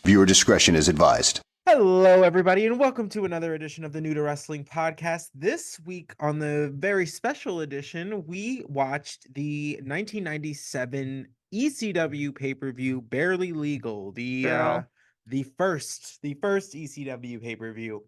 Viewer discretion is advised. Hello, everybody, and welcome to another edition of the New to Wrestling podcast. This week, on the very special edition, we watched the 1997 ECW pay-per-view, Barely Legal, the first ECW pay-per-view.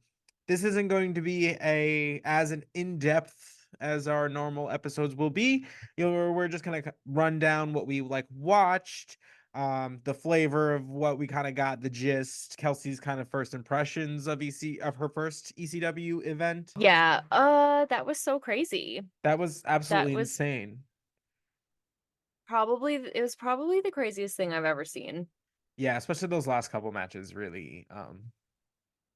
This isn't going to be as an in-depth as our normal episodes will be. We're just gonna run down what we watched, the flavor of what we kind of got, the gist, Kelsey's kind of first impressions of her first ECW event. Yeah, that was so crazy. That was absolutely That was insane. it was probably the craziest thing I've ever seen. Yeah, especially those last couple matches really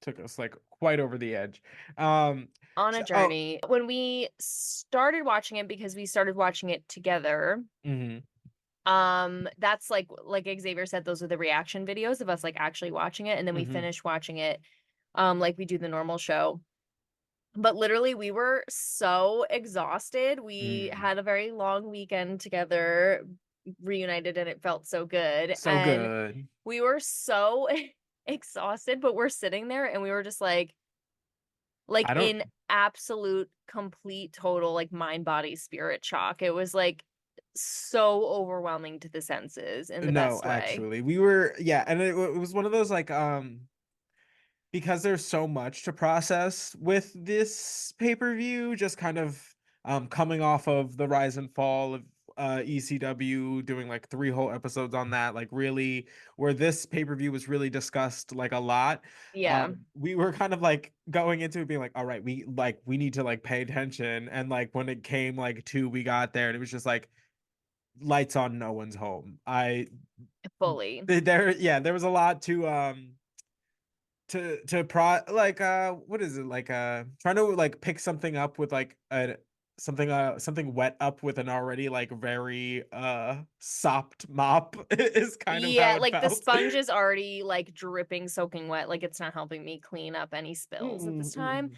took us quite over the edge. On a journey. When we started watching it, because we started watching it together, that's like Xavier said, those are the reaction videos of us actually watching it, and then we finished watching it like we do the normal show. But literally, we were so exhausted. We had a very long weekend together, reunited, and it felt so good. Good. We were so exhausted, but we're sitting there and we were just in absolute, complete, total, mind, body, spirit shock. It was so overwhelming to the senses in the best way. Actually, we were, and it was one of those because there's so much to process with this pay-per-view, just kind of coming off of the rise and fall of ECW, doing 3 whole episodes on that, really where this pay-per-view was really discussed a lot. Yeah. We were kind of going into it being all right, we need to pay attention, and when it came we got there and it was just lights on, no one's home. Fully. There was a lot to what is it, trying to pick something up with something wet up with an already very sopped mop is kind of how it felt. The sponge is already dripping, soaking wet. It's not helping me clean up any spills at this time.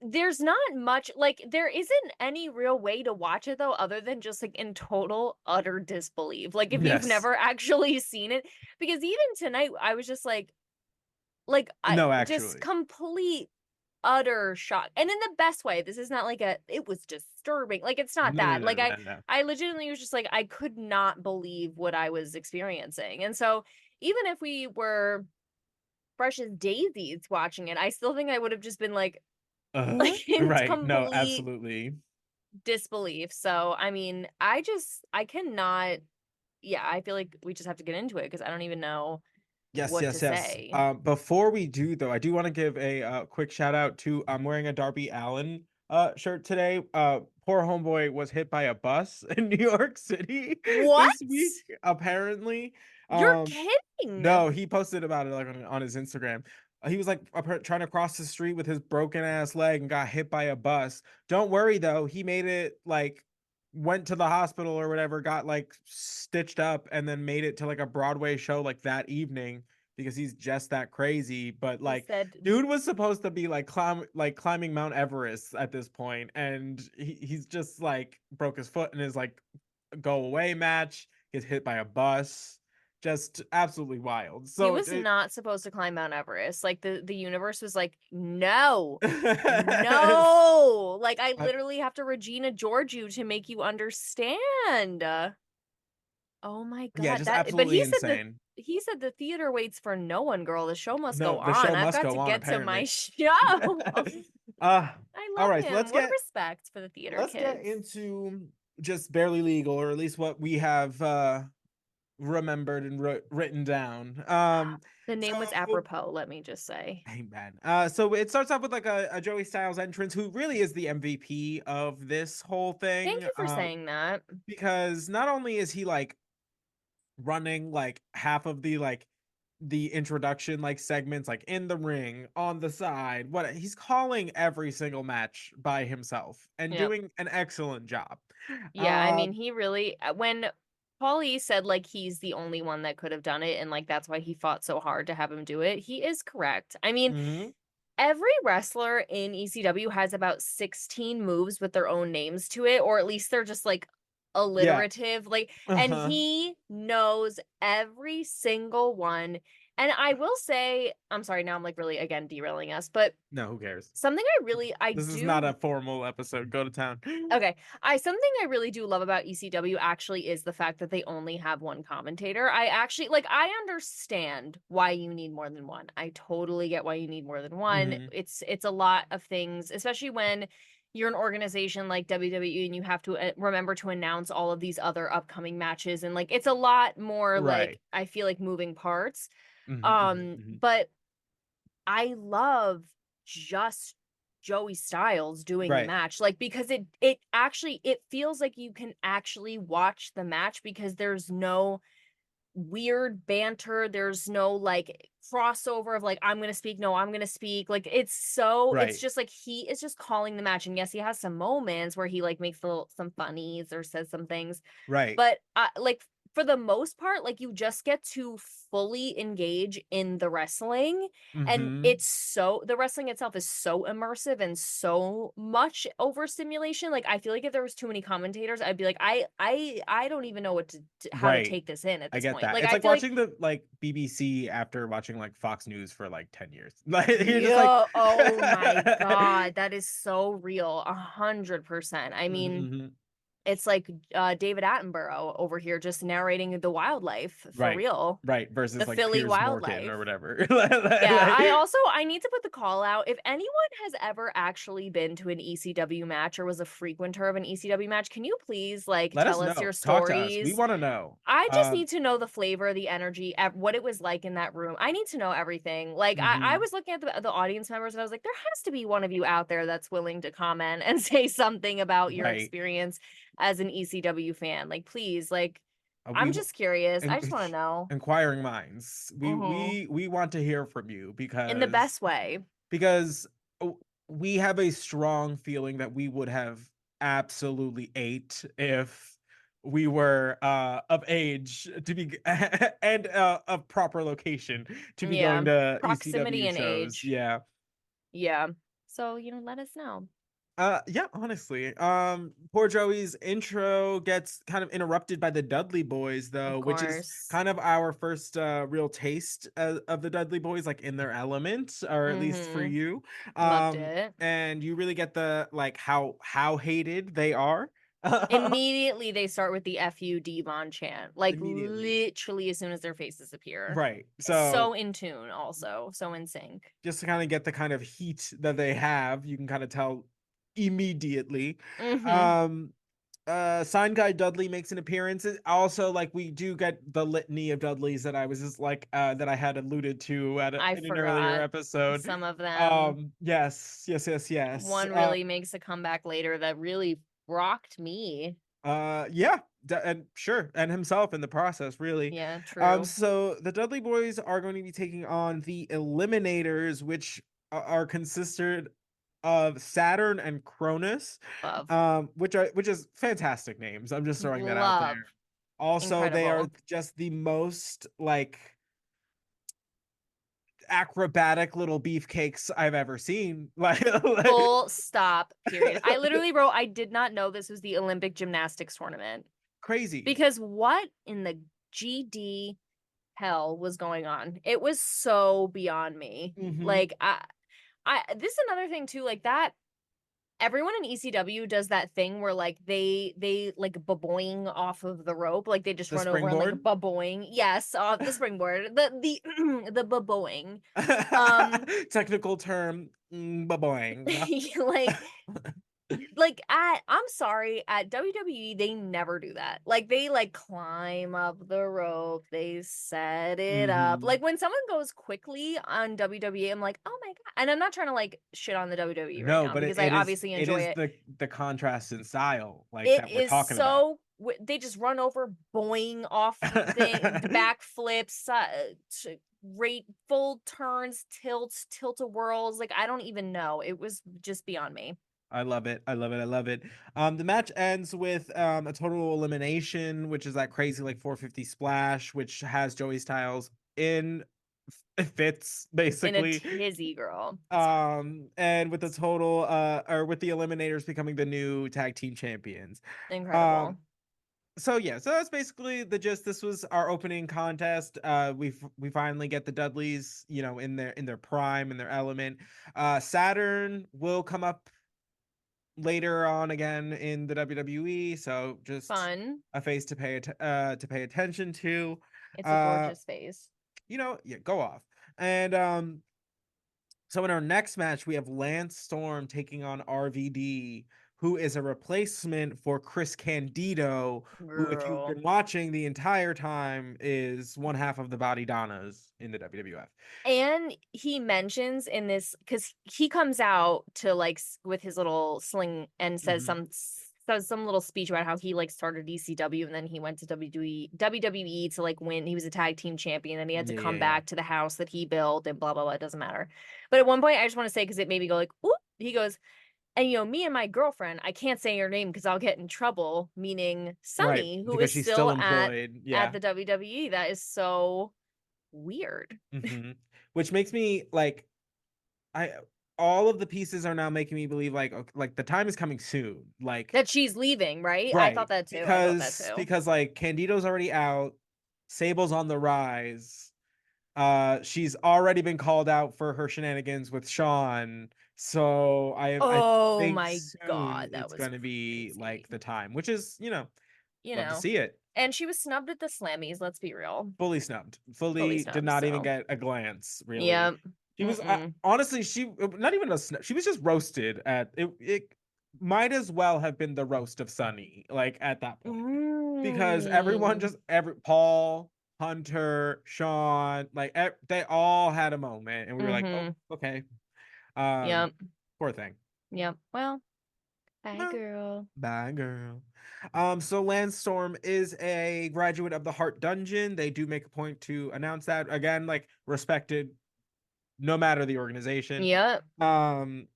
There's not much, there isn't any real way to watch it though, other than just in total utter disbelief. If you've never actually seen it, because even tonight I was just just complete utter shock, and in the best way. This is not it was disturbing, it's not that. No. I legitimately was just I could not believe what I was experiencing. And so even if we were fresh as daisies watching it, I still think I would have just been in right, complete no, absolutely disbelief. So I mean, I cannot. I feel like we just have to get into it, because I don't even know what to say. Before we do though, I do want to give a quick shout out to, I'm wearing a Darby Allin shirt today. Poor homeboy was hit by a bus in New York City What? this week, apparently. You're kidding. No, he posted about it on his Instagram. He was trying to cross the street with his broken ass leg and got hit by a bus. Don't worry though, he made it, went to the hospital or whatever, got stitched up, and then made it to a Broadway show that evening, because he's just that crazy. But dude was supposed to be climbing Mount Everest at this point, and he's just broke his foot in his go away match, gets hit by a bus. Just absolutely wild. So he was not supposed to climb Mount Everest. The universe was no, no. I literally have to Regina George you to make you understand. Oh my God. Yeah, just absolutely insane. He said the theater waits for no one, girl. The show must go the show on. must I've got go to on, get to apparently. my show. I love all right, him. so let's what respect for the theater let's kids. get into just Barely Legal, or at least what we have remembered and written down. The name was apropos, let me just say. Amen. So it starts off with a Joey Styles entrance, who really is the MVP of this whole thing. Thank you for saying that. Because not only is he running half of the introduction segments in the ring, on the side, he's calling every single match by himself and doing an excellent job. I mean, he really, when Paulie said he's the only one that could have done it, and that's why he fought so hard to have him do it, he is correct. I mean, every wrestler in ECW has about 16 moves with their own names to it, or at least they're just alliterative. And he knows every single one, And I will say, I'm sorry, now I'm like really again derailing us, but No, who cares? something I This is not do a formal episode. Go to town. okay. Something I really do love about ECW actually is the fact that they only have one commentator. I actually like I understand why you need more than one. I totally get why you need more than one. Hmm. It's a lot of things, especially when you're an organization like WWE and you have to remember to announce all of these other upcoming matches and like it's a lot more like Right. I feel like moving parts. Hmm. Hmm. Hmm. But I love just Joey Styles doing the Right. match. Like because it actually it feels like you can actually watch the match because there's no weird banter, there's no like crossover of like I'm going to speak, no, I'm going to speak. Like it's Right. just like he is just calling the match and yes, he has some moments where he like makes some funnies or says some things Right. but, like, for the most part, like, you just get to fully engage in the wrestling, and Hmm. it's so the wrestling itself is so immersive and so much overstimulation, like, I feel like if there was too many commentators, I'd be like, I don't even know what to how to Right. take this in at I this get point. that. Like, It's I like feel like watching the like BBC after watching like Fox News for like 10 years. Like you're just like yeah, oh my god, that is so real, 100%. I mean Mhm. it's like, David Attenborough over here just narrating the wildlife for Right. real. Right. The Versus like Philly Piers Morgan or wildlife. whatever. Yeah, Like, I need to put the call out. If anyone has ever actually been to an ECW match or was a frequenter of an ECW match, can you please like let us tell us your know. Talk to us. We stories? want to know. I just need to know the flavor, the energy, what it was like in that room. I need to know everything. Like I Mhm. was looking at the audience members and I was like, there has to be one of you out there that's willing to comment and say something about your Right. experience as an ECW fan. Like, please, like, We I'm just curious. I in- just want to know. inquiring minds. We Hmm. we we want to hear from you In the because best way. because uh, we have a strong feeling that we would have absolutely ate if we were of age to be and of proper location to be Yeah. going to Proximity ECW and shows. age. Yeah. Yeah. So, let us know. Yeah, honestly. Poor Joey's intro gets kind of interrupted by the Dudley Boys though, Of which is course. kind of our first real taste of the Dudley Boys like in their element, or at least for Mm-hmm. you. Loved it. And you really get the like how hated they are. Immediately they start with the FU Devon chant. Like Immediately. literally as soon as their faces appear. Right. So So in tune also. So in sync. just to kind of get the kind of heat that they have, you can kind of tell immediately. Mm-hmm. Um Sign Guy Dudley makes an appearance. Also, like we do get the litany of Dudleys that I was just like that I had alluded to I in an earlier forgot episode. some of them. Yes, yes, yes, yes. One really makes a comeback later that really rocked me. Yeah, and sure, and himself in the process, really. Yeah, true. So the Dudley Boys are going to be taking on the Eliminators, which are consisted of Saturn and Cronus, Love. which is fantastic names. I'm just throwing that out there. Love. Also, they are Incredible. just the most like acrobatic little beefcakes I've ever seen. Like Full stop, period. I literally wrote, I did not know this was the Olympic gymnastics tournament. crazy. Because what in the GD hell was going on? It was so beyond me. Hmm. Like this is another thing too, like that everyone in ECW does that thing where like they like baboing off of the rope, like they just The run over and like springboard. baboing. Yes, the springboard, the the baboing. Um, Technical term, boing. like I'm sorry, at WWE they never do that. Like they like climb up the rope, they set it up. Hmm. Like when someone goes quickly on WWE, I'm like, "Oh my god." And I'm not trying to like shit on the WWE right No, now but because I obviously it enjoy is it. the contrast in style like It that we're is talking about. so they just run over boing off thing back flips rate full turns tilts tilt-a-whirls like I don't even know it was just beyond me. I love it. I love it. I love it. The match ends with a total elimination, which is that crazy like 450 splash, which has Joey Styles in fits In a basically. tizzy girl. And with the total or with the eliminators becoming the new tag team champions. Incredible. Um, So yeah, so that's basically the gist. This was our opening contest. We finally get the Dudleys, you know, in their prime, in their element. Saturn will come up later on again in the WWE, so just Fun. a face to pay attention to. It's a Uh, gorgeous face. yeah, go off. And so in our next match, we have Lance Storm taking on RVD, who is a replacement for Chris Candido, who, if you've Girl. been watching the entire time, is one half of the Body Donnas in the WWF. And he mentions in this because he comes out to like with his little sling and Mhm. says some little speech about how he like started ECW and then he went to WWE to like win. He was a tag team champion and he had to Yeah, come yeah, yeah. back to the house that he built and blah blah blah. It doesn't matter. But at one point, I just want to say because it made me go like, "Oop." He goes, and me and my girlfriend, I can't say her name because I'll get in trouble. Meaning Right, Sunny, who because is she's still still employed. at Yeah. the WWE. That is so weird. hmm Which makes me like I all of the pieces are now making me believe like okay, like the time is coming soon. Like That she's leaving, right? I thought right, that too. I thought that because too. like Candido's already out, Sable's on the rise. She's already been called out for her shenanigans with Sean. So I Oh think my soon God, that it's was going to be crazy. like the time, which is, You love to know. see it. And she was snubbed at the Slammies, let's be real. Fully snubbed. Fully Fully did snubbed, not even so. get a glance, really. Yep. She was Mm-mm. honestly, she not even a she was just roasted at it. It might as well have been the roast of Sunny, like at that point, because everyone Mm. just every Paul, Hunter, Sean, like they all had a moment, and we were like, oh, Mm-hmm. okay, um, Yep. poor thing. Yep. Well, bye Well, girl. bye, girl. So Landstorm is a graduate of the Heart Dungeon. They do make a point to announce that again, like respected no matter the organization. Yep. Um,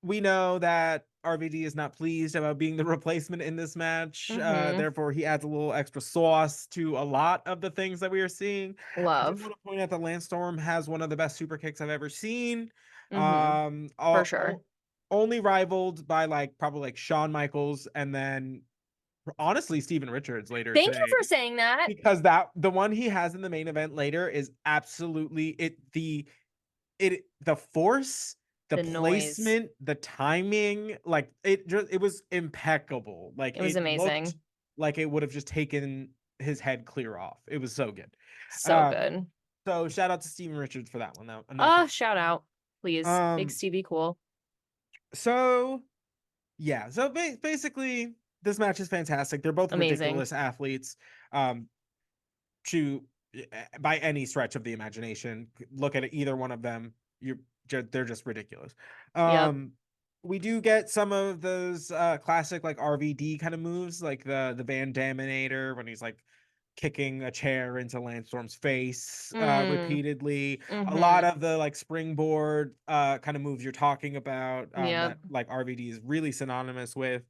we know that RVD is not pleased about being the replacement in this match. Mm-hmm. Therefore, he adds a little extra sauce to a lot of the things that we are seeing. I do Love. want to point out that Landstorm has one of the best super kicks I've ever seen. Mm-hmm. Um, For all, sure. only rivaled by like probably like Shawn Michaels and then honestly Steven Richards later Thank you today, for saying that. because that the one he has in the main event later is absolutely the force, the The noise. placement, the timing, like it was impeccable. Like It was it looked amazing. like it would have just taken his head clear off. It was so good. So Um, good. so shout out to Steven Richards for that one. No Oh, problem. shout out. Please. Big Um, Stevie cool. so yeah, so basically this match is fantastic. They're both Amazing. ridiculous athletes. Um, to by any stretch of the imagination, look at either one of them, they're just ridiculous. Yep. um we do get some of those classic like RVD kind of moves, like the Van Daminator when he's like kicking a chair into Landstorm's face Mm. repeatedly. A lot Mm-hmm. of the like springboard kind of moves you're talking about, Yep. that like RVD is really synonymous with.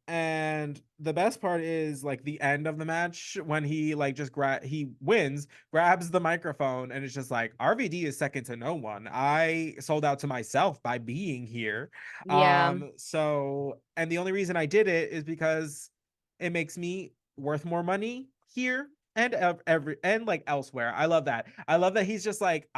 And the best part is like the end of the match when he like just he wins, grabs the microphone, and it's just like RVD is second to no one. I sold out to myself by being here. Yeah. So and the only reason I did it is because it makes me worth more money here and every and like elsewhere. I love that. I love that he's just like,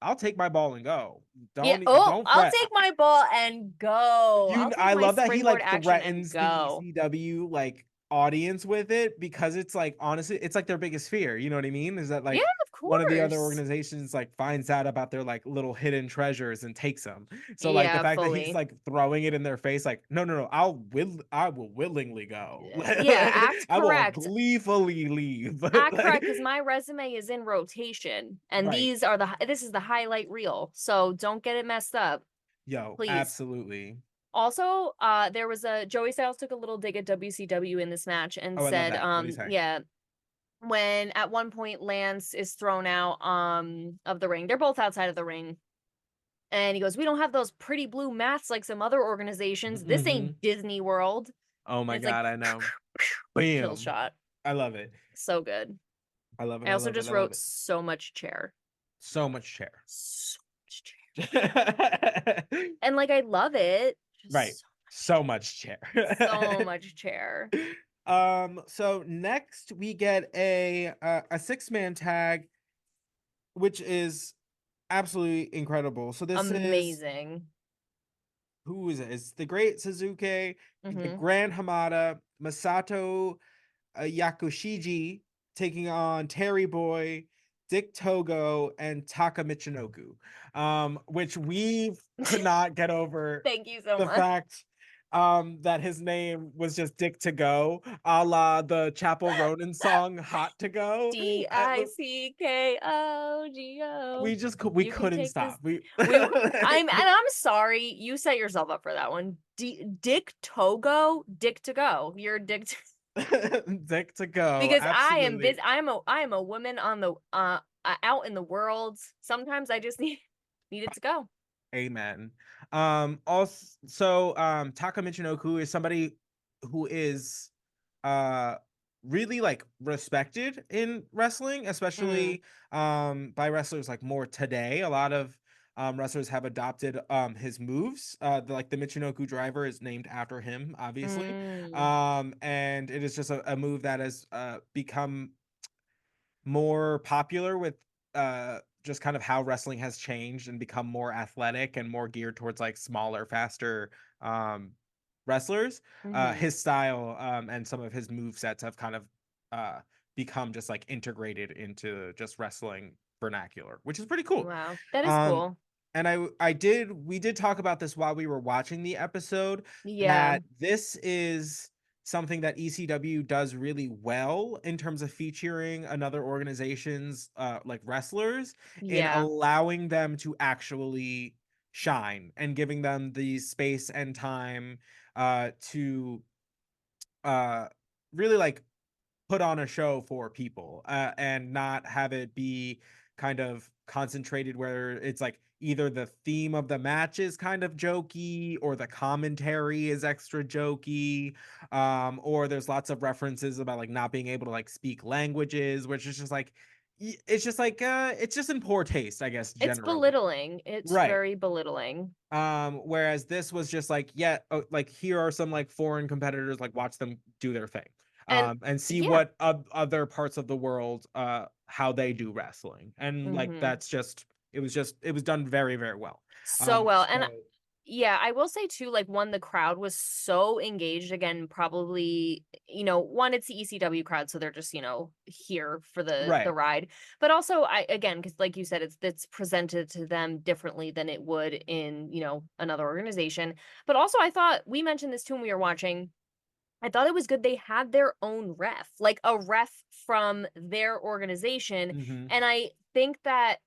I'll take my ball and go. Yeah. Oh, Don't I'll fret. take my ball and go. I'll take I my love that he springboard like action and threatens the go. ECW like audience with it, because it's like honestly it's like their biggest fear, you know what I mean, is that Yeah, like of one of the other course. organizations like finds out about their like little hidden treasures and takes them. So like the Yeah, fact that he's fully. like throwing it in their face like, no, I will willingly go. Yeah, act I will correct. gleefully leave. Act correct, Like, because my resume is in rotation, and right. this is the highlight reel. So don't get it messed up, Yo, please. absolutely. Also, there was a Joey Styles took a little dig at WCW in this match and Oh, I love said, that. What do you say? yeah, when at one point Lance is thrown out of the ring. They're both outside of the ring. And he goes, "We don't have those pretty blue mats like some other organizations. This Hmm. ain't Disney World." Oh And my it's like god, I know. kill Bam. shot. I love it. So good. I love it. I I also love it. just I love wrote it. so much chair. So much chair. So much chair. And like I love it. Right. Just so So much chair. So much chair. So next we get a 6-man tag, which is absolutely incredible. So this is, Amazing. who is it? It's the Great Suzuki, the Mhm. Grand Hamada, Masato Yakushiji taking on Terry Boy, Dick Togo, and Taka Michinoku. Which we could not get over Thank you so the much. fact that his name was just Dick to Go, a la the Chapel Ronin song Hot to Go. Dickogo. We just we You can couldn't take this. stop. We I'm sorry. You set yourself up for that one. Dick Togo, Dick to go. You're a dick to, Dick to Go, because I am absolutely. busy. I am a woman on the out in the world. Sometimes I just need it to go. Amen. Taka Michinoku is somebody who is uh really like respected in wrestling, Mm, especially by wrestlers like more today. A lot of wrestlers have adopted his moves. Like the Michinoku driver is named after him, obviously. mm, And it is just a move that has become more popular with just kind of how wrestling has changed and become more athletic and more geared towards like smaller, faster um wrestlers. mm-hmm. His style and some of his move sets have kind of uh become just like integrated into just wrestling vernacular, which is pretty cool. Wow, that is Um cool. and we did talk about this while we were watching the episode, Yeah, that this is something that ECW does really well in terms of featuring another organization's like wrestlers, in yeah. allowing them to actually shine and giving them the space and time to uh really like put on a show for people, and not have it be kind of concentrated where it's like either the theme of the match is kind of jokey or the commentary is extra jokey, or there's lots of references about like not being able to like speak languages, which is just like it's just like it's just in poor taste, I guess, It's generally. belittling. It's Right. very belittling. Whereas this was just like, yeah, like here are some like foreign competitors, like watch them do their thing. And And see yeah. what other parts of the world how they do wrestling. And like Hmm. that's just it was done very, very well. So well. And So yeah, I will say too, like one, the crowd was so engaged. Again, probably, one, it's the ECW crowd, so they're just, here for the right. ride. But also, I again, because like you said, it's presented to them differently than it would in, another organization. But also, I thought we mentioned this too when we were watching. I thought it was good they had their own ref, like a ref from their organization. Hmm. And I think that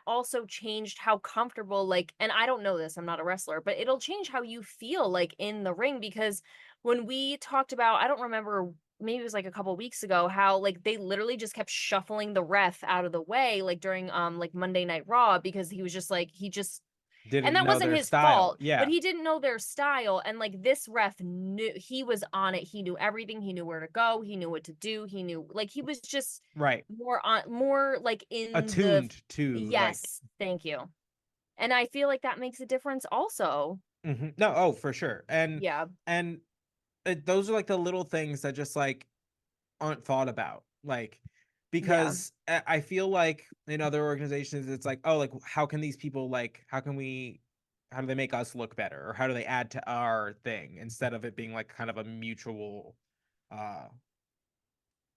also changed how comfortable, like, and I don't know this, I'm not a wrestler, but it'll change how you feel like in the ring. Because when we talked about, I don't remember, maybe it was like a couple weeks ago, how like they literally just kept shuffling the ref out of the way, like during like Monday Night Raw, because he was just like, he just, and Didn't that know wasn't their his style. fault, but Yeah. he didn't know their style. And like this ref knew, he was on it. He knew everything. He knew where to go. He knew what to do. He knew, like, he was just Right. more like in the, Attuned to like yes, thank you. And I feel like that makes a difference also. no, oh, for sure. Yeah. And those are like the little things that just like aren't thought about, like, Yeah. because I feel like in other organizations it's like, oh, like how can these people like how do they make us look better, or how do they add to our thing, instead of it being like kind of a mutual uh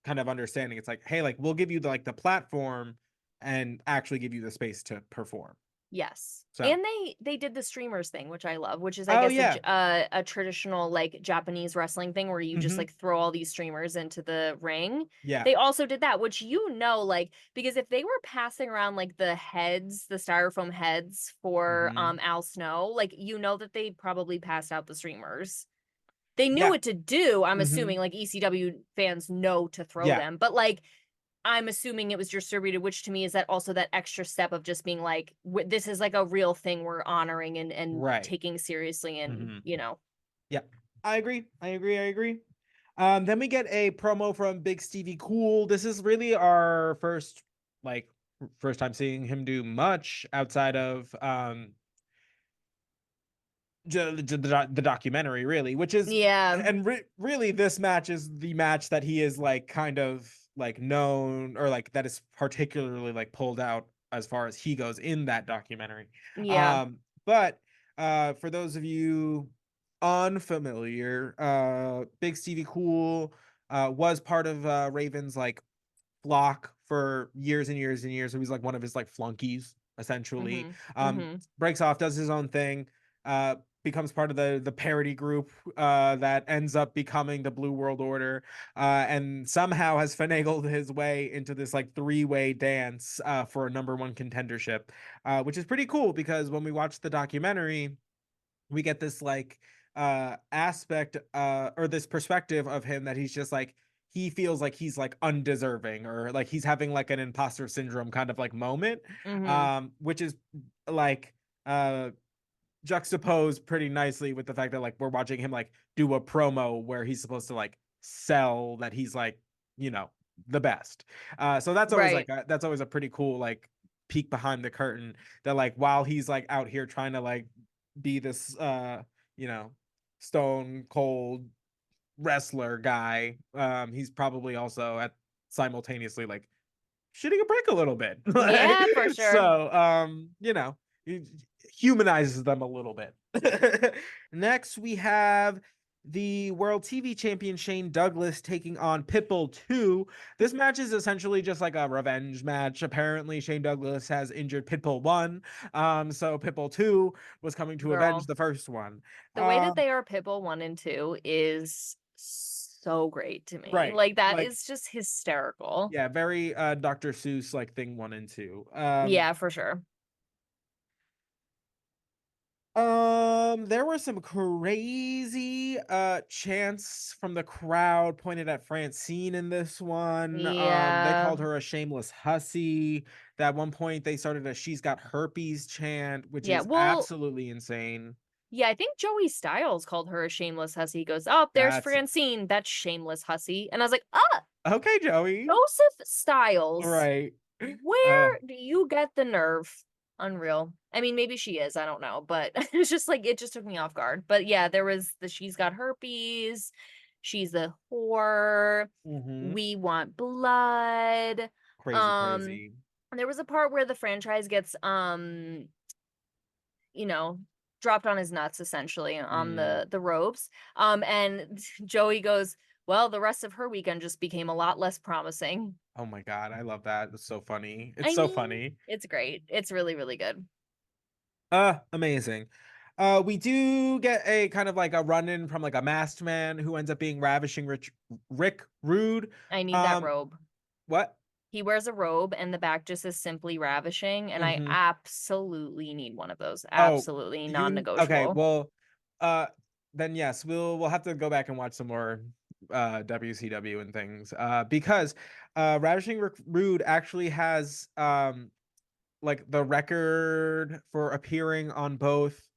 kind of understanding. It's like, hey, like we'll give you the like the platform and actually give you the space to perform. Yes. So And they did the streamers thing, which I love, which is, I oh guess, yeah. a traditional like Japanese wrestling thing where you just Hmm. like throw all these streamers into the ring. Yeah. They also did that, which, like, because if they were passing around like the heads, the styrofoam heads for Hmm. Al Snow, like, that they probably passed out the streamers. They knew Yeah. what to do. I'm Hmm. assuming like ECW fans know to throw Yeah. them, but like I'm assuming it was distributed, which to me is that also that extra step of just being like, this is like a real thing we're honoring and Right. taking seriously, and Hmm. Yeah, I agree. I agree. I agree. Then we get a promo from Big Stevie Cool. This is really our like, first time seeing him do much outside of the documentary, really, which is, Yeah. and really this match is the match that he is like kind of like known, or like that is particularly like pulled out as far as he goes in that documentary. Yeah. But for those of you unfamiliar, Big Stevie Cool was part of Raven's like flock for years and years and years. So he's like one of his like flunkies, essentially. Mhm. Mhm. Breaks off, does his own thing, becomes part of the parody group that ends up becoming the Blue World Order, and somehow has finagled his way into this like three-way dance for a #1 contendership, which is pretty cool because when we watch the documentary, we get this like aspect or this perspective of him that he's just like, he feels like he's like undeserving, or like he's having like an imposter syndrome kind of like moment, Mhm. which is like uh juxtaposed pretty nicely with the fact that like we're watching him like do a promo where he's supposed to like sell that he's like, you know, the best. So that's always like Right. that's always a pretty cool like peek behind the curtain, that like while he's like out here trying to like be this you know, stone cold wrestler guy, he's probably also at simultaneously like shitting a brick a little bit. Yeah, for sure. So you know, it humanizes them a little bit. Next we have the world TV champion Shane Douglas taking on Pitbull 2. This match is essentially just like a revenge match. Apparently Shane Douglas has injured Pitbull 1, so Pitbull 2 was coming to avenge Girl, the first one. the way that um they are Pitbull 1 and 2 is so great to me. right, Like, that like, is just hysterical. yeah, very Dr. Seuss like thing 1 and 2. Yeah, for sure. There were some crazy chants from the crowd pointed at Francine in this one. They Yeah. called her a shameless hussy. At one point they started a "she's got herpes" chant, which Yeah, is well, absolutely insane. yeah, I think Joey Styles called her a shameless hussy. He goes, "Oh, there's That's Francine, that shameless hussy." And I was like, "Ah, okay, Joey. Joseph Styles, Right. Uh, where do you get the nerve?" Unreal. I mean, maybe she is, I don't know, but it's just like it just took me off guard. But yeah, there was the "she's got herpes," "she's a whore," mhm. "we want blood." Crazy, Um, crazy. there was a part where the franchise gets you know, dropped on his nuts essentially on Mm. the ropes. And Joey goes, "Well, the rest of her weekend just became a lot less promising." Oh my god, I love that. It's so funny. It's I so mean, funny. it's great. It's really, really good. Amazing. We do get a kind of like a run-in from like a masked man who ends up being Ravishing Rick Rude. I need that Um, robe. what? He wears a robe and the back just is simply ravishing, and I Mhm. absolutely need one of those. Oh, Absolutely okay, non-negotiable. well, uh, then yes, we'll have to go back and watch some more WCW and things. Because Ravishing Rick Rude actually has like the record for appearing on both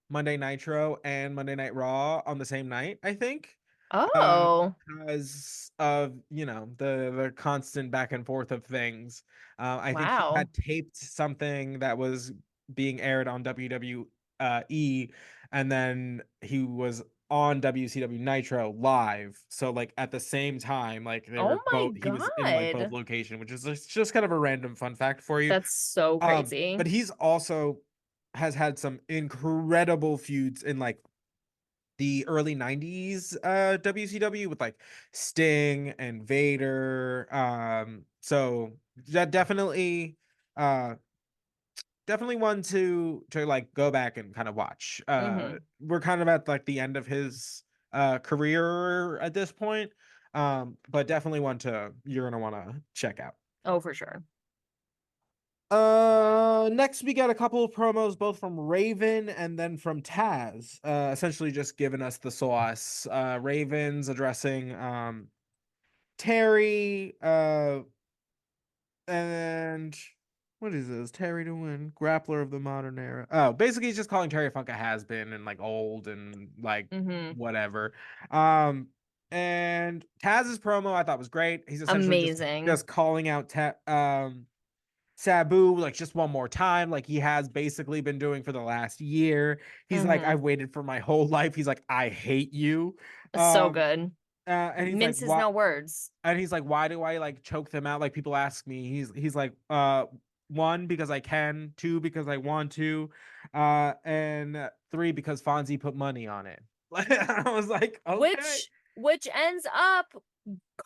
Monday Nitro and Monday Night Raw on the same night, I think. Uh, Oh, because of, you know, the constant back and forth of things. I think he wow. had taped something that was being aired on WWE, and then he was on WCW Nitro live. So like at the same time, like they Oh were my both, he was in like both God. location, which is just kind of a random fun fact for you. That's so crazy. But he's also has had some incredible feuds in like the early 90s WCW with like Sting and Vader. So that uh definitely one to like go back and kind of watch. Mhm. We're kind of at like the end of his career at this point. But definitely one to you're gonna want to check out. Oh, for sure. Next we got a couple of promos both from Raven and then from Taz, essentially just giving us the sauce. Raven's addressing Terry, and what is this? Terry to win, grappler of the modern era. Oh, basically he's just calling Terry Funk a has-been and like old and like Mhm. whatever. Um and Taz's promo I thought was great. He's essentially just Amazing. just calling out Sabu, like, just one more time, like he has basically been doing for the last year. He's like, Mm-hmm. I've waited for my whole life. He's like, I hate you. So Um, good. and he's like, Minces what? no words. And he's like, why do I like choke them out? Like people ask me. He's like, one, because I can, two, because I want to, and three, because Fonzie put money on it. I was like, okay. Which ends up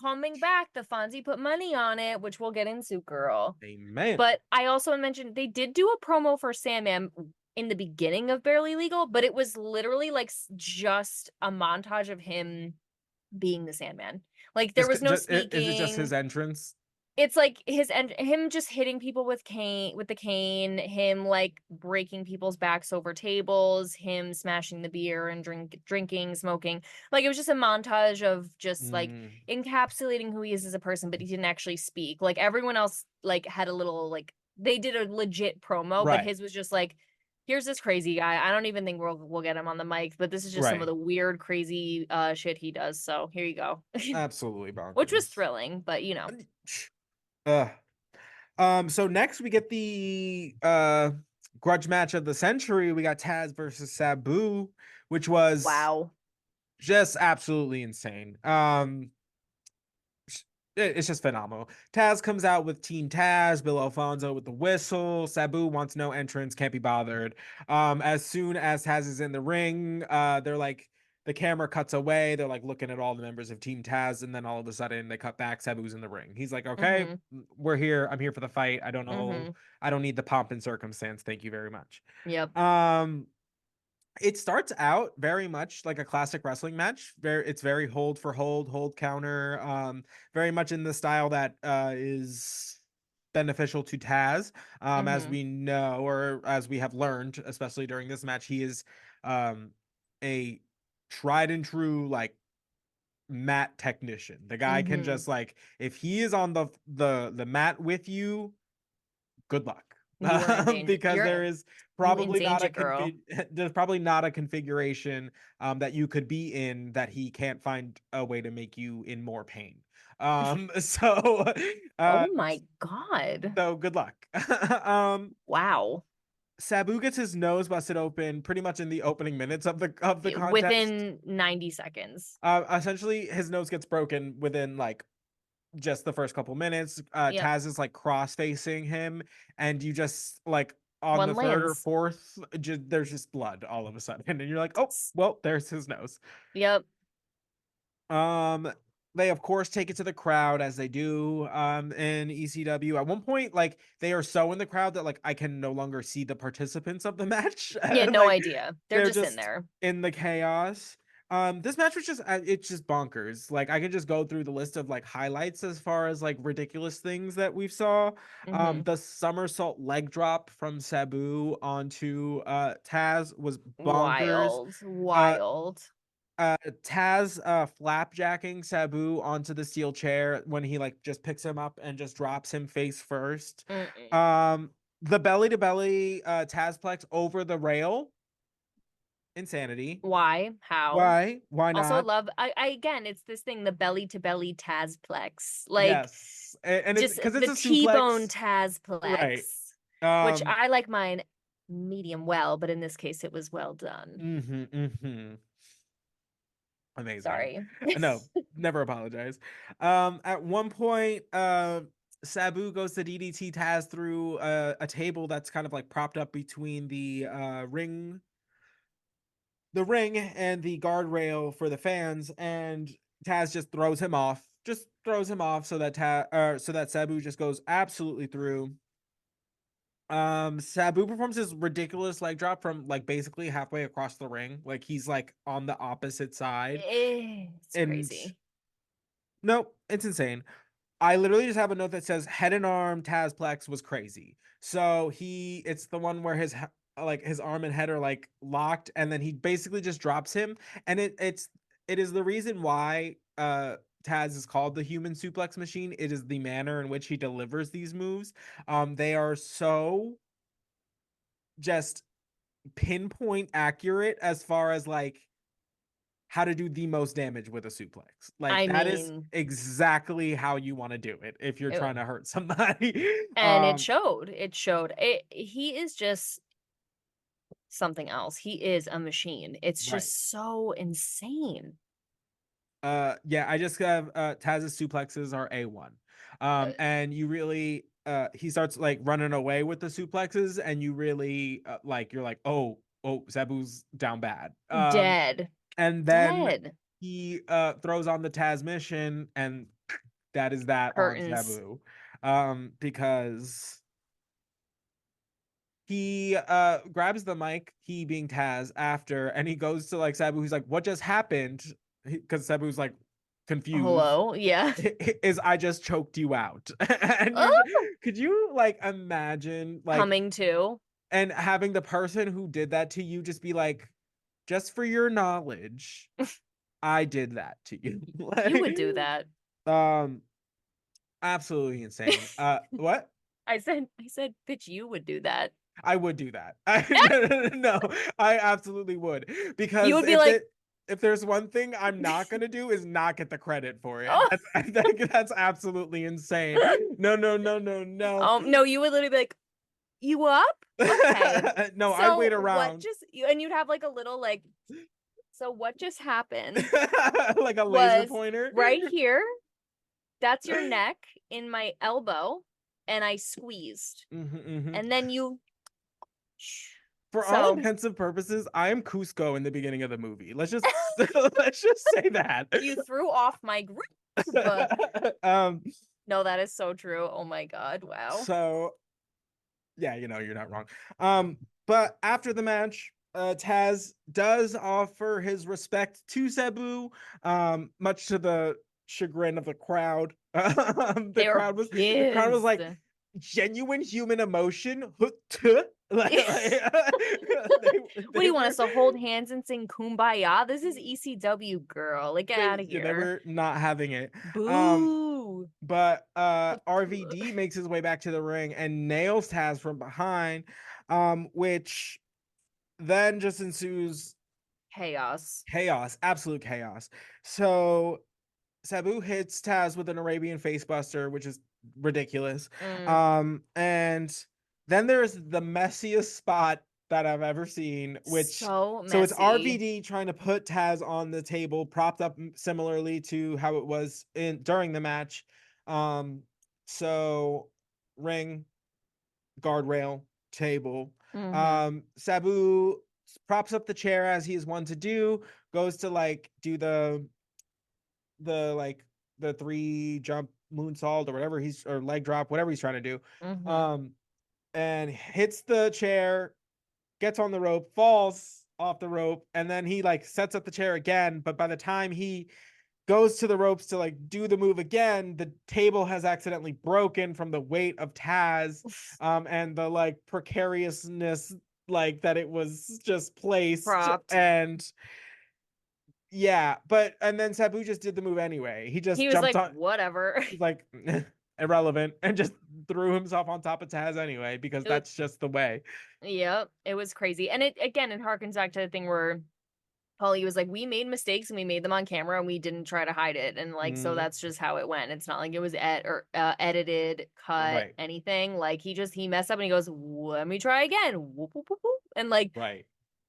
coming back. The Fonzie put money on it, which we'll get into, girl. Amen. But I also mentioned they did do a promo for Sandman in the beginning of Barely Legal, but it was literally like just a montage of him being the Sandman. Like there was no Is it just his speaking. entrance? It's like his and him just hitting people with the cane, him like breaking people's backs over tables, him smashing the beer and drinking, smoking. Like it was just a montage of just like Mm, encapsulating who he is as a person, but he didn't actually speak. Like everyone else like had a little like they did a legit promo, but right, his was just like here's this crazy guy. I don't even think we'll get him on the mic, but this is just some of right. the weird crazy shit he does. So here you go. Absolutely Which was bonkers. thrilling, but you know. Uh, so next we get the grudge match of the century. We got Taz versus Sabu, which was Wow. just absolutely insane. It's just phenomenal. Taz comes out with Team Taz, Bill Alfonso with the whistle. Sabu wants no entrance, can't be bothered. As soon as Taz is in the ring, they're like, the camera cuts away. They're like looking at all the members of Team Taz, and then all of a sudden they cut back. Sabu's in the ring. He's like, okay, Mhm. we're here. I'm here for the fight. I don't know. Mhm. I don't need the pomp and circumstance. Thank you very much. Yep. Um, it starts out very much like a classic wrestling match. It's very hold for hold counter. Very much in the style that is beneficial to Taz. As Mhm. we know, or as we have learned, especially during this match, he is um a tried and true like mat technician. The guy can Mhm. just like, if he is on the mat with you, good luck. You are in danger. Because there is You in probably not danger, girl. there's probably not a configuration that you could be in that he can't find a way to make you in more pain. So uh Oh my God. so good luck. um Wow. Sabu gets his nose busted open pretty much in the opening minutes of the contest. Within 90 seconds. Essentially his nose gets broken within like just the first couple minutes. Yep. Taz is like cross facing him, and you just like on the One third or lands. fourth, there's just blood all of a sudden, and you're like, oh, well, there's his nose. Yep. Um, they of course take it to the crowd as they do in ECW. At one point, like they are so in the crowd that like I can no longer see the participants of the match. Yeah, no Like idea. They're they're just in just there. in the chaos. This match was just it's just bonkers. Like I could just go through the list of like highlights as far as like ridiculous things that we've saw. Mhm. The somersault leg drop from Sabu onto Taz was bonkers. Wild. Uh Wild. Taz flapjacking Sabu onto the steel chair when he like just picks him up and just drops him face first. Mm-mm. Um the belly to belly Tazplex over the rail. Insanity. Why? How? Why? Why Also not? love I again, it's this thing, the belly to belly Tazplex. Like Yes. And it's just because it's the a T-bone suplex. Right. Tazplex, which Um I like mine medium well, but in this case it was well done. mm-hmm. Amazing. Sorry. No, never apologize. At one point, Sabu goes to DDT Taz through a table that's kind of like propped up between the ring and the guardrail for the fans, and Taz just throws him off. Just throws him off so that so that Sabu just goes absolutely through. Sabu performs his ridiculous leg drop from like basically halfway across the ring. Like he's like on the opposite side. It's And crazy. nope, it's insane. I literally just have a note that says head and arm Tazplex was crazy. So it's the one where like his arm and head are like locked, and then he basically just drops him, and it is the reason why Taz is called the human suplex machine. It is the manner in which he delivers these moves. They are so just pinpoint accurate as far as like how to do the most damage with a suplex. Like I that is mean, exactly how you want to do it if you're it- trying to hurt somebody. and it showed. It showed. He is just something else. He is a machine. It's Right. just so insane. Yeah, I just have Taz's suplexes are A1. Uh, And you really he starts like running away with the suplexes, and you really like you're like, oh, Sabu's down bad. Dead. And then Dead. he throws on the Taz mission, and that is that on Curtains. Sabu. Because he grabs the mic, he being Taz, after, and he goes to like Sabu, who's like, what just happened? Because Sabu's like confused. Hello? Yeah. Is I just choked you out. And you're Oh, could you like imagine like coming to. and having the person who did that to you just be like, just for your knowledge, I did that to you. You would do Like, that. um absolutely insane. What? I said, bitch, you would do that. I would do that. No, I absolutely would, You because would be like, if there's one thing I'm not gonna do is not get the credit for it. oh, That's absolutely insane. No, no, no, no, no. no, you would literally be like, you up? Okay. No, I'd wait So what around. just and you'd have like a little like, so what just happened Like a laser was pointer. right here. That's your neck in my elbow, and I squeezed. Hmm. And then you For all so intents and purposes, I am Cusco in the beginning of the movie. Let's just let's just say that. you threw off my group. um No, that is so true. Oh my god, wow. so yeah, you're not wrong. But after the match, Taz does offer his respect to Sabu, much to the chagrin of the crowd. They were The crowd was pissed. like, genuine human emotion. Like, What do they you want were us to hold hands and sing Kumbaya? This is ECW, girl. Like, get out of they here. were not having it. Um, Boo. but RVD makes his way back to the ring and nails Taz from behind, which then just ensues Chaos. chaos, absolute chaos. So Sabu hits Taz with an Arabian facebuster, which is ridiculous. Mm, And then there's the messiest spot that I've ever seen, which so so it's messy. RVD trying to put Taz on the table, propped up similarly to how it was in during the match. Um, so ring, guardrail, table. Mm-hmm. Sabu props up the chair as he is one to do, goes to like do the like the three jump moonsault or whatever he's or leg drop, whatever he's trying to do. Mm-hmm. Um, and hits the chair, gets on the rope, falls off the rope, and then he like sets up the chair again. But by the time he goes to the ropes to like do the move again, the table has accidentally broken from the weight of Taz, and the like precariousness like that it was just placed. Propped. And yeah, but and then Sabu just did the move anyway. He He just was jumped like, on, whatever. he's like irrelevant, and just threw himself on top of Taz anyway, because It was, that's just the way. yep, it was crazy. And it harkens back to the thing where Paulie was like, we made mistakes and we made them on camera and we didn't try to hide it. And like, so Mm, that's just how it went. It's not like it was edited, cut, right, anything. Like he messed up and he goes, let me try again. Whoop, whoop, whoop, whoop. And like, right.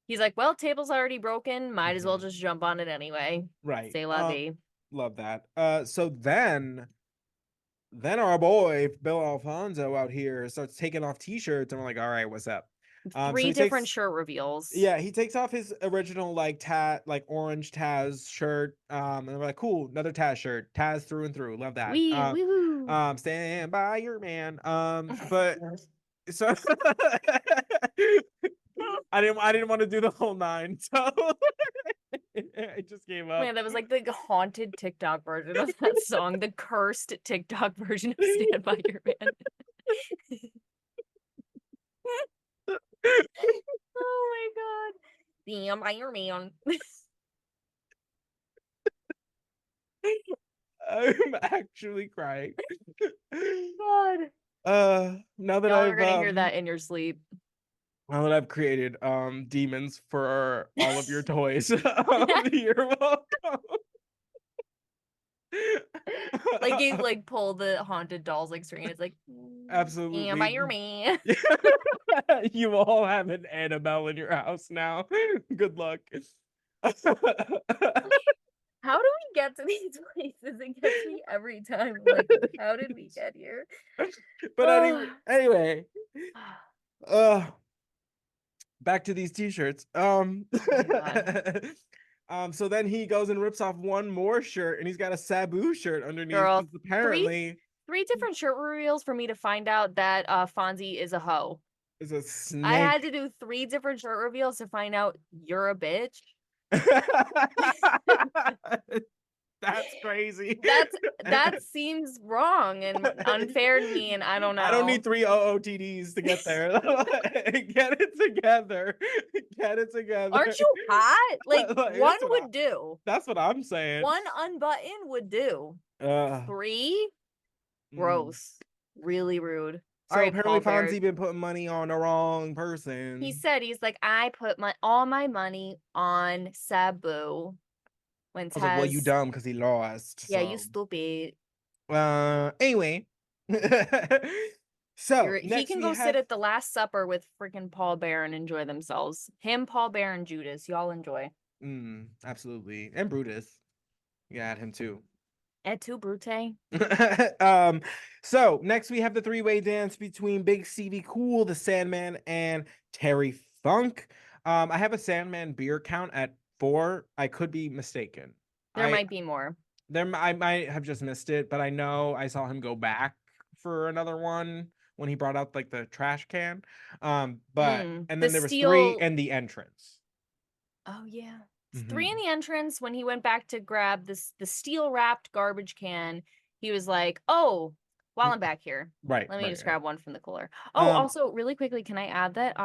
he's like, well, table's already broken. Might as well Hmm. just jump on it anyway. Right. Say la vie. Love that. So then our boy Bill Alfonso out here starts taking off t-shirts, and we're like, all right, what's up? So Three he different takes shirt reveals. yeah, he takes off his original like like orange Taz shirt. And we're like, cool, another Taz shirt. Taz through and through. Love that. Wee, woohoo. Stand by your man. But so I didn't want to do the whole nine, so I just gave up. Man, that was like the haunted TikTok version of that song, the cursed TikTok version of Stand By Your Man. Oh my god. Stand By Your Man. I'm actually crying. God. Now that Y'all are I've gonna hear that in your sleep. Now that I've created demons for all of your toys. You're welcome. Like you like pull the haunted dolls like string and it's like am I Absolutely. your man? You all have an Annabelle in your house now. Good luck. How do we get to these places? It gets me every time. I'm like, how did we get here? But anyway, Oh, anyway, uh, back to these t-shirts. oh my god. So then he goes and rips off one more shirt, and he's got a Sabu shirt underneath Girl, because three apparently three different shirt reveals for me to find out that Fonzie is a hoe. is a I had snake. to do three different shirt reveals to find out you're a bitch. That's crazy. That seems wrong and unfair to me, and I don't I don't know. need three OOTDs to get there. Get it together. Get it together. Aren't you hot? Like one That's what would do. that's what I'm saying. One unbutton would do. Uh, Three? mm. Gross. Really rude. All So right, apparently Paul Bear. Fonzie been putting money on the wrong He person. said he's like, I put my all my money on Sabu when I was like, well, you Taz. dumb because he lost. Yeah, you So stupid. anyway. So He next can we go sit have at the Last Supper with freaking Paul Bear and enjoy themselves. Him, Paul Bear, and Judas. Y'all enjoy. absolutely. And Brutus. You add him too. Et tu, Brute? um, so next we have the three-way dance between Big CV Cool, the Sandman, and Terry Funk. I have a Sandman beer count at 4. I could be mistaken. There I might be more. I might have just missed it, but I know I saw him go back for another one when he brought out like the trash can. But and The then there was 3 steel. in the entrance. Oh yeah. Three in Mhm. the entrance when he went back to grab the steel wrapped garbage can, he was like, "Oh, while I'm back here, Right, let me right, just right. grab one from the cooler." Oh, Um, also, really quickly, can I add that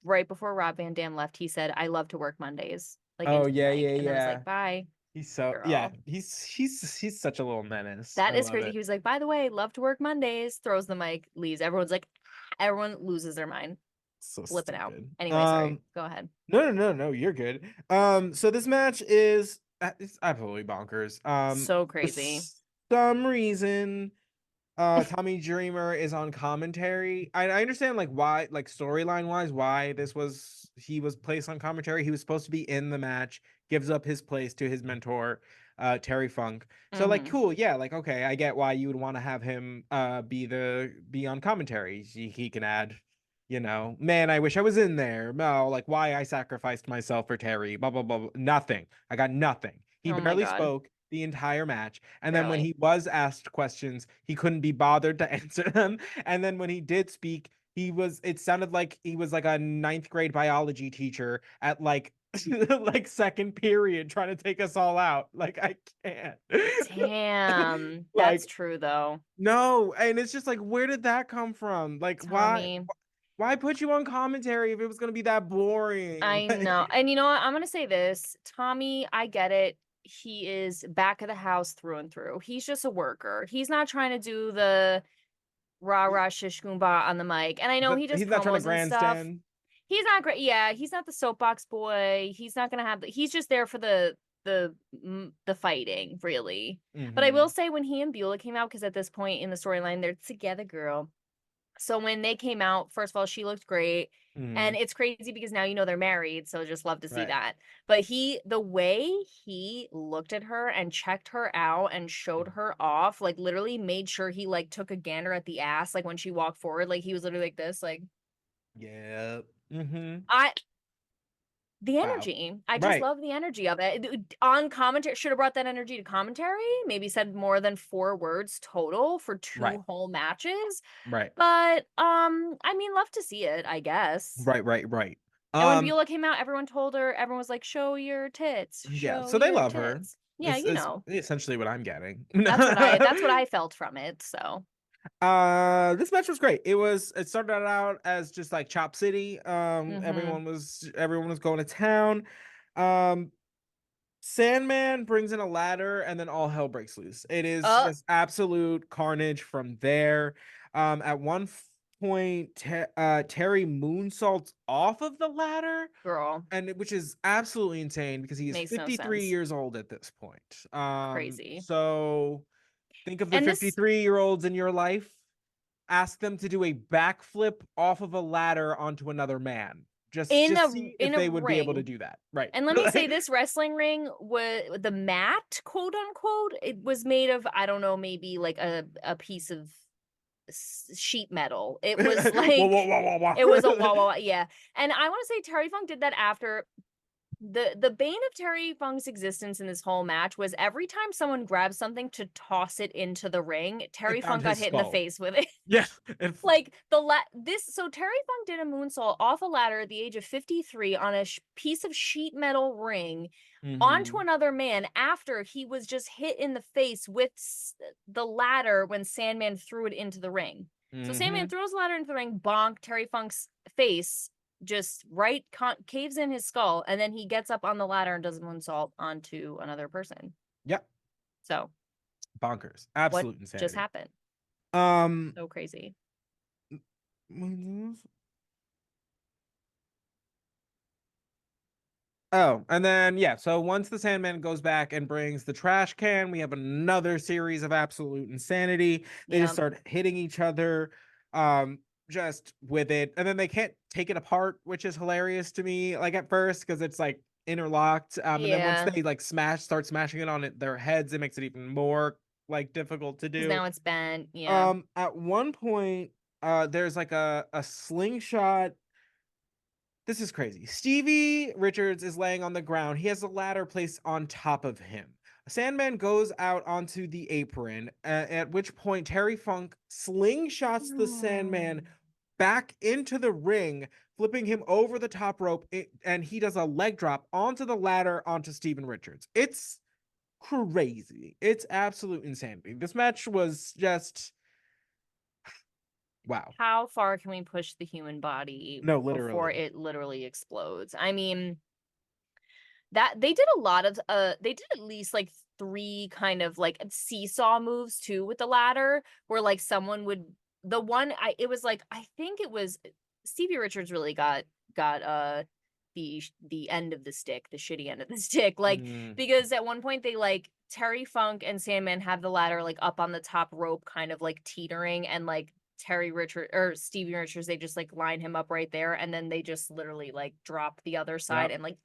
right before Rob Van Dam left, he said, "I love to work Mondays," like oh into the yeah, mic, yeah, and then was yeah. like, "Bye, He's so yeah, girl." he's such a little menace. That I is love crazy. it. He was like, "By the way, love to work Mondays." Throws the mic, leaves. Everyone's like, everyone loses their mind, So flipping out. stupid. Anyway, sorry. Go ahead. No, you're good. So this match is it's absolutely bonkers. So For crazy. some reason, Tommy Dreamer is on commentary. I understand like why, like storyline wise, why he was placed on commentary. He was supposed to be in the match, gives up his place to his mentor, Terry Funk. So like Mm-hmm. cool, yeah, like okay, I get why you would want to have him be on commentary. He can add, man, I wish I was in there. No, like why I sacrificed myself for Terry, blah blah blah. Nothing. I got nothing. He Oh my barely God. spoke the entire match. And then when Barely. he was asked questions, he couldn't be bothered to answer them. And then when he did speak, it sounded like he was like a ninth grade biology teacher at like like second period trying to take us all out. Like I can't. Damn. That's Like true though. no, and it's just like where did that come from? Like Tommy. why put you on commentary if it was gonna be that boring? I know. And you know what? I'm gonna say this. Tommy, I get it. He is back of the house through and through. He's just a worker. He's not trying to do the rah rah shish kumbah on the mic. And I know But he does he's not trying to promos and stuff. grandstand. He's not great. Yeah, he's not the soapbox boy. He's not gonna have he's just there for the fighting, really. But I will Hmm. say when he and Beulah came out, because at this point in the storyline, they're together, girl. So when they came out, first of all, she looked great. And Hmm. it's crazy because now you know they're married, so just love to see Right. that. But the way he looked at her and checked her out and showed her off, like literally made sure he like took a gander at the ass, like when she walked forward, like he was literally like this, like Yeah. Hmm. I the Wow. energy. I just Right. love the energy of it. On commentary, should have brought that energy to commentary. Maybe said more than 4 words total for Right. 2 whole matches. Right. But I mean, love to see it, I guess. Right. And when Um, Beulah came out, everyone told her, everyone was like, "Show your tits, yeah, show so they your love her. tits." Yeah, It's you it's know. essentially what I'm getting. That's what I felt from it. So, This match was great. It started out as just like Chop City. mm-hmm. Everyone was going to town. Um, Sandman brings in a ladder and then all hell breaks loose. It is Uh, just absolute carnage from there. At one point, Terry moonsaults off of the ladder, Girl, which is absolutely insane because he is makes no 53 sense. years old at this point. Crazy. So think of the And this 53-year-olds in your life. Ask them to do a backflip off of a ladder onto another man. Just see if in a they would be able to ring. do that. Right. And let me say, this wrestling ring was the mat, quote unquote. It was made of, I don't know, maybe like a piece of sheet metal. It was Whoa, whoa, like whoa, whoa, it was a whoa. wah wah wah, yeah. And I want to say Terry Funk did that after the bane of Terry Funk's existence in this whole match was every time someone grabbed something to toss it into the ring, It Terry found Funk got his hit in the skull. face with it. Yeah. Like so Terry Funk did a moonsault off a ladder at the age of 53 on a piece of sheet metal ring onto Mhm. another man after he was just hit in the face with the ladder when Sandman threw it into the ring. So Sandman Mhm. throws the ladder into the ring, bonk, Terry Funk's face just caves in his skull, and then he gets up on the ladder and does a moonsault onto another person. Yep. So Bonkers. what Absolute just insanity. happened? Um So crazy. Oh, and then yeah, so once the Sandman goes back and brings the trash can, we have another series of absolute insanity. They just Yeah. start hitting each other just with it. And then they can't take it apart, which is hilarious to me like at first because it's like interlocked. And then once Yeah. they like start smashing it on their heads, it makes it even more like difficult to Because do. now it's bent. Yeah. At one point there's like a slingshot. This is crazy. Stevie Richards is laying on the ground. He has a ladder placed on top of him. Sandman goes out onto the apron, at which point Terry Funk slingshots the Sandman back into the ring, flipping him over the top rope, and he does a leg drop onto the ladder onto Steven Richards. It's crazy. It's absolute insanity. This match was just wow. How far can we push the human body No, before literally. it literally explodes? I mean, that they did a lot of they did at least like three kind of like seesaw moves too with the ladder where like someone would the one I it was like I think it was Stevie Richards really got the end of the stick, the shitty end of the stick. Like Mm, because at one point they like Terry Funk and Sandman have the ladder like up on the top rope kind of like teetering and like Terry Richard or Stevie Richards, they just like line him up right there and then they just literally like drop the other side yep. and like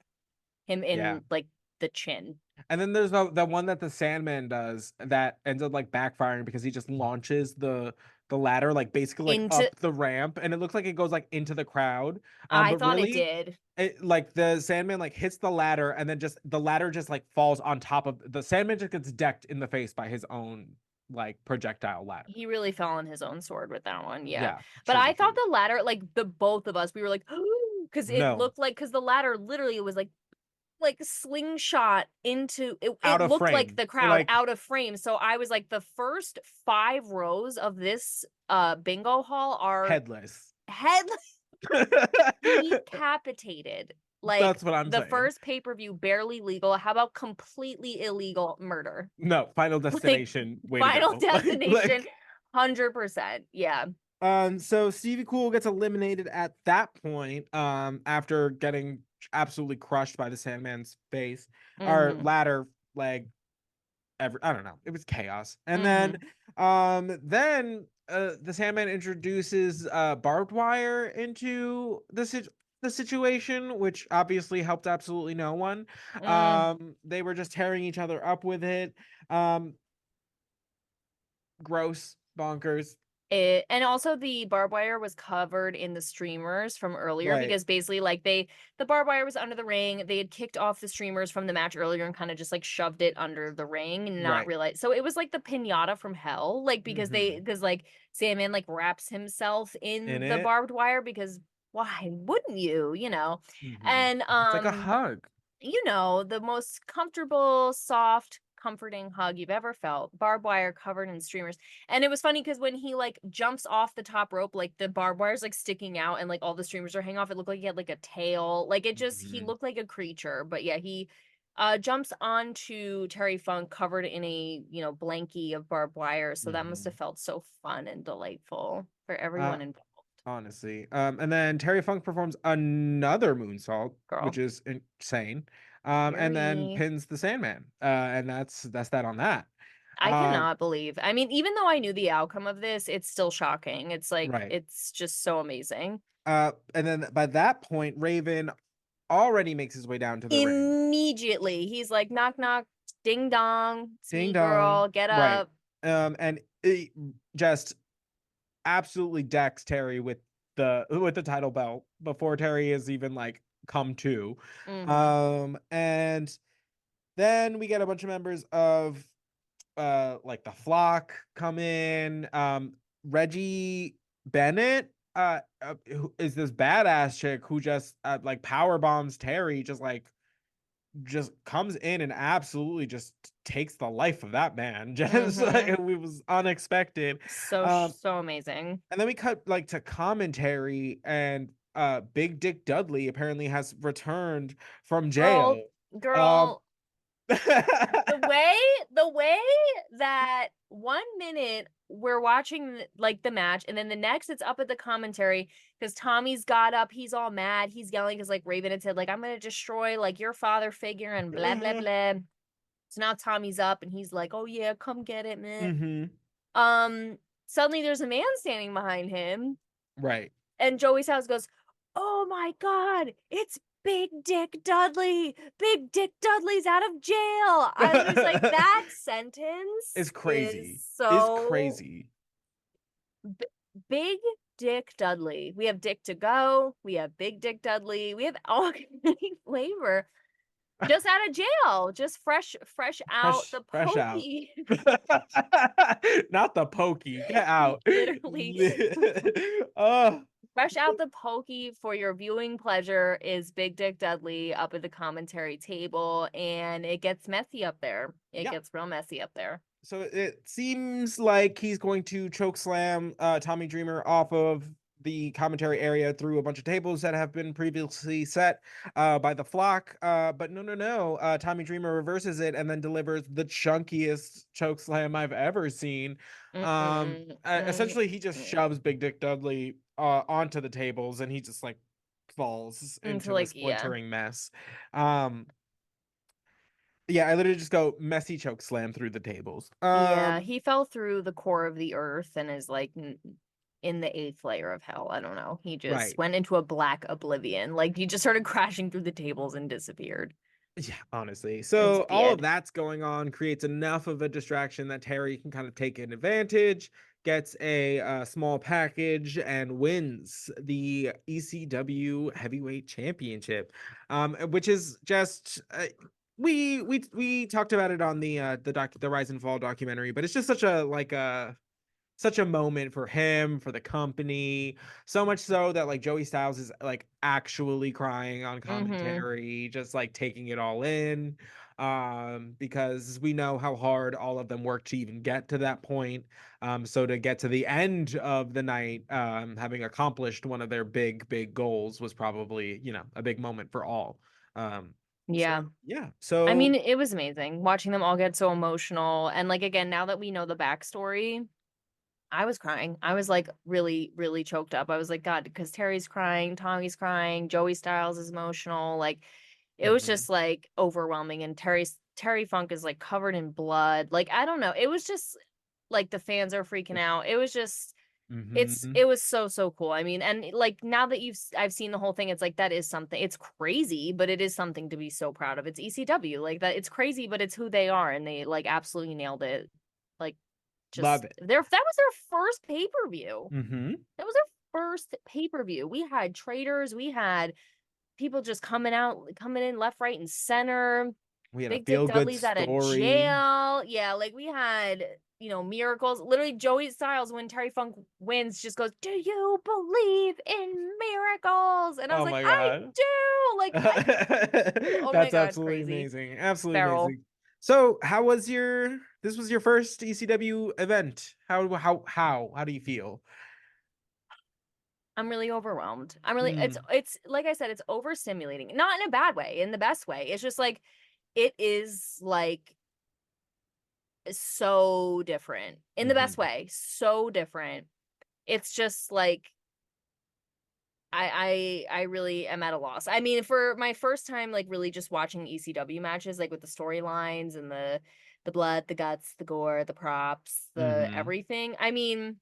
him Yeah. in like the chin And then there's the one that the Sandman does that ends up like backfiring because he just launches the ladder like basically like into up the ramp and it looks like it goes like into the crowd. I But thought it really did. it like the Sandman like hits the ladder and then just the ladder just like falls on top of the Sandman just gets decked in the face by his own like projectile ladder. He really fell on his own sword with that one. Yeah. Yeah, But I truly, thought truly. the ladder like the both of us we were like because it No, looked like because the ladder literally was like slingshot into it, out it of looked like frame. the crowd Like out of frame. So I was like the first 5 rows of this bingo hall are headless. head decapitated. Like That's what I'm the saying. first pay-per-view barely legal. How about completely illegal murder? No, Final Like Destination, way to Final go. Destination 100%. Yeah. So Stevie Cool gets eliminated at that point, after getting absolutely crushed by the Sandman's face, or Mhm. ladder, leg, I don't know. It was chaos. And Mhm. then the Sandman introduces barbed wire into the situation, which obviously helped absolutely no one. Mm. They were just tearing each other up with it. Um, Gross, bonkers. And also the barbed wire was covered in the streamers from earlier Right, because basically like the barbed wire was under the ring. They had kicked off the streamers from the match earlier and kind of just like shoved it under the ring and not right. realize. So it was like the pinata from hell, like Hmm. because like Sandman like wraps himself In in the it. barbed wire because why wouldn't you, Hmm. And It's like a hug. the most comfortable, soft, comforting hug you've ever felt. Barbed wire covered in streamers. And it was funny because when he like jumps off the top rope, like the barbed wire's like sticking out and like all the streamers are hanging off. It looked like he had like a tail. Like he Mhm. looked like a creature. But yeah, he jumps onto Terry Funk covered in a, blankie of barbed wire. So that must have Mhm. felt so fun and delightful for Uh, everyone involved. honestly. And then Terry Funk performs another moonsault, which Girl, is insane. And then Terry. pins the Sandman. And that's that on that. I Um, cannot believe. I mean, even though I knew the outcome of this, it's still shocking. It's like right. it's just so amazing. And then by that point, Raven already makes his way down to the ring. Immediately, he's like, knock knock, ding dong, it's Ding me, dong. girl, get Right. up. And it just absolutely decks Terry with the title belt before Terry is even like come to. Mm-hmm. And then we get a bunch of members of like the flock come in. Reggie Bennett who is this badass chick who just like power bombs Terry, just comes in and absolutely just takes the life of that man. Just like Mm-hmm. it was unexpected. So Um, so amazing. and then we cut like to commentary, and Big Dick Dudley apparently has returned from Girl, jail. Um girl, the way the way that 1 minute we're watching like the match, and then the next it's up at the commentary because Tommy's got up, he's all mad, he's yelling because like Raven had said like I'm gonna destroy like your father figure and blah blah mhm, blah. So now Tommy's up and he's like, oh yeah, come get it, man. mhm, um Suddenly there's a man standing behind him, right. and Joey's house goes, oh my God, it's Big Dick Dudley. Big Dick Dudley's out of jail. I was like, that It's sentence is crazy. It's so crazy. b- Big Dick Dudley. We have Dick to go. We have Big Dick Dudley. We have all kind of flavor. Just out of jail. Just fresh out the Fresh out. pokey. Not the pokey. Get out. Literally. Oh, Fresh out the pokey for your viewing pleasure is Big Dick Dudley up at the commentary table, and it gets messy up there. It yeah. gets real messy up there. So it seems like he's going to choke slam Tommy Dreamer off of the commentary area through a bunch of tables that have been previously set by the flock. But no. Tommy Dreamer reverses it and then delivers the chunkiest choke slam I've ever seen. Mm-mm, mm, Essentially, he just mm. shoves Big Dick Dudley onto the tables, and he just like falls Into into a like, yeah. splintering mess. Um, yeah, I literally just go messy choke slam through the tables. Yeah, he fell through the core of the earth and is like in the eighth layer of hell. I don't know. He just Right. went into a black oblivion. Like he just started crashing through the tables and disappeared. Yeah, honestly. It's So all of bad. that's going on creates enough of a distraction that Terry can kind of take an advantage, gets a small package, and wins the ECW Heavyweight Championship, which is just we talked about it on the Rise and Fall documentary, but it's just such a moment for him, for the company, so much so that like Joey Styles is like actually crying on Mm-hmm. commentary, just like taking it all in. Because we know how hard all of them worked to even get to that point. So to get to the end of the night, having accomplished one of their big goals was probably, a big moment for all. Um, so Yeah. yeah. I So mean, it was amazing watching them all get so emotional. And like again, now that we know the backstory, I was crying. I was like really, really choked up. I was like, God, because Terry's crying, Tommy's crying, Joey Styles is emotional. Like it was mhm, just like overwhelming. And Terry Funk is like covered in blood. Like, I don't know. It was just like the fans are freaking out. It was just mhm, it was so so cool. I mean, and like now that I've seen the whole thing, it's like that is something. It's crazy, but it is something to be so proud of. It's ECW. Like that it's crazy, but it's who they are, and they like absolutely nailed it. Like love just it. that was their first pay-per-view. Mhm. That was their first pay-per-view. We had traders, we had people just coming in left, right, and center. We had a Big Dick feel good Dudley's out of story. jail. Yeah, like we had, miracles. Literally, Joey Styles, when Terry Funk wins, just goes, do you believe in miracles? And I was Oh like, my I god. do. Like, oh my That's God, it's absolutely crazy. amazing. Absolutely Feral. amazing. So, how was this was your first ECW event. How do you feel? I'm really overwhelmed. I'm really Mm, it's like I said, it's overstimulating. Not in a bad way, in the best way. It's just like it is like so different. In the best mhm. way. So different. It's just like I really am at a loss. I mean, for my first time, like, really just watching ECW matches, like, with the storylines and the blood, the guts, the gore, the props, the Mm-hmm. everything. I mean,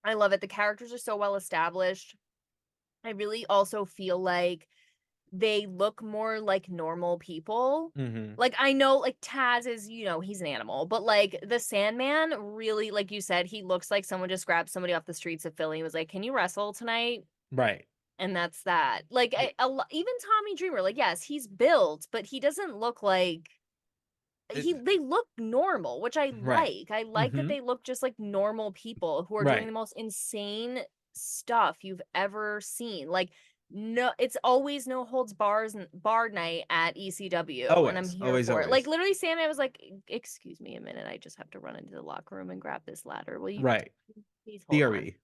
I love it. The characters are so well established. I really also feel like they look more like normal people. Mm-hmm. Like, I know, like, Taz is, he's an animal, but, like, the Sandman really, like you said, he looks like someone just grabbed somebody off the streets of Philly and was like, "Can you wrestle tonight?" Right. And that's that. Like, Y- even Tommy Dreamer, like, yes, he's built, but he doesn't look like it- they look normal, which I right. like. I like that Mm-hmm. they look just like normal people who are doing Right. the most insane stuff you've ever seen. Like, no, it's always no holds bars and bar night at ECW, and I'm Always. here Always. for it. Like, Always. literally, Sandman was like, "Excuse me a minute, I just have to run into the locker room and grab this ladder. Will you Right. please hold on?" Theory.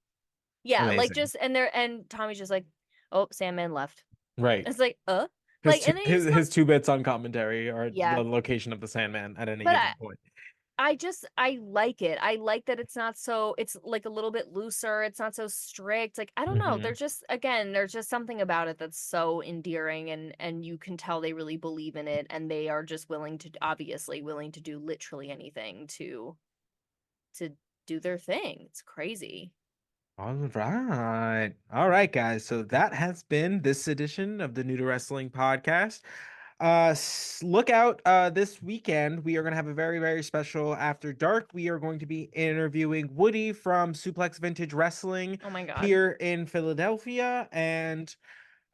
Yeah, like, Amazing. just and Tommy's just like, "Oh, Sandman left." Right. It's like, His like, two and then he his, just goes, his two bits on commentary are yeah, the location of the Sandman at any but given point. I like it. I like that it's not so it's like a little bit looser. It's not so strict. Like, I don't know. Mm-hmm. They're just again, there's just something about it that's so endearing, and you can tell they really believe in it, and they are just obviously willing to do literally anything to do their thing. It's crazy. All right. All right, guys. So that has been this edition of the New to Wrestling podcast. Look out this weekend. We are going to have a very, very special After Dark. We are going to be interviewing Woody from Suplex Vintage Wrestling Oh my god. here in Philadelphia. And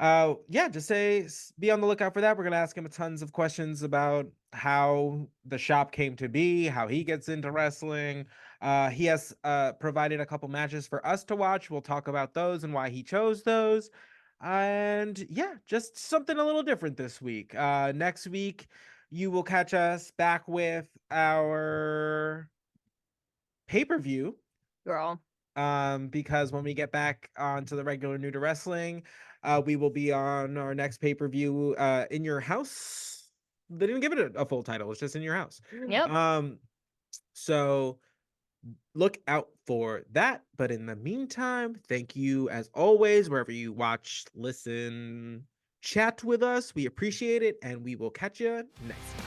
yeah, just be on the lookout for that. We're gonna ask him tons of questions about how the shop came to be, how he gets into wrestling. He has provided a couple matches for us to watch. We'll talk about those and why he chose those. And yeah, just something a little different this week. Next week you will catch us back with our pay-per-view, Girl. because when we get back onto the regular New to Wrestling, we will be on our next pay-per-view, In Your House. They didn't give it a full title, it's just In Your House. Yep. um so look out for that, but in the meantime, thank you as always wherever you watch, listen, chat with us. We appreciate it, and we will catch you next time.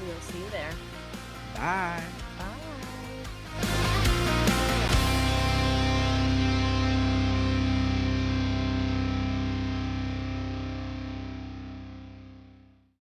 We'll see you there. Bye.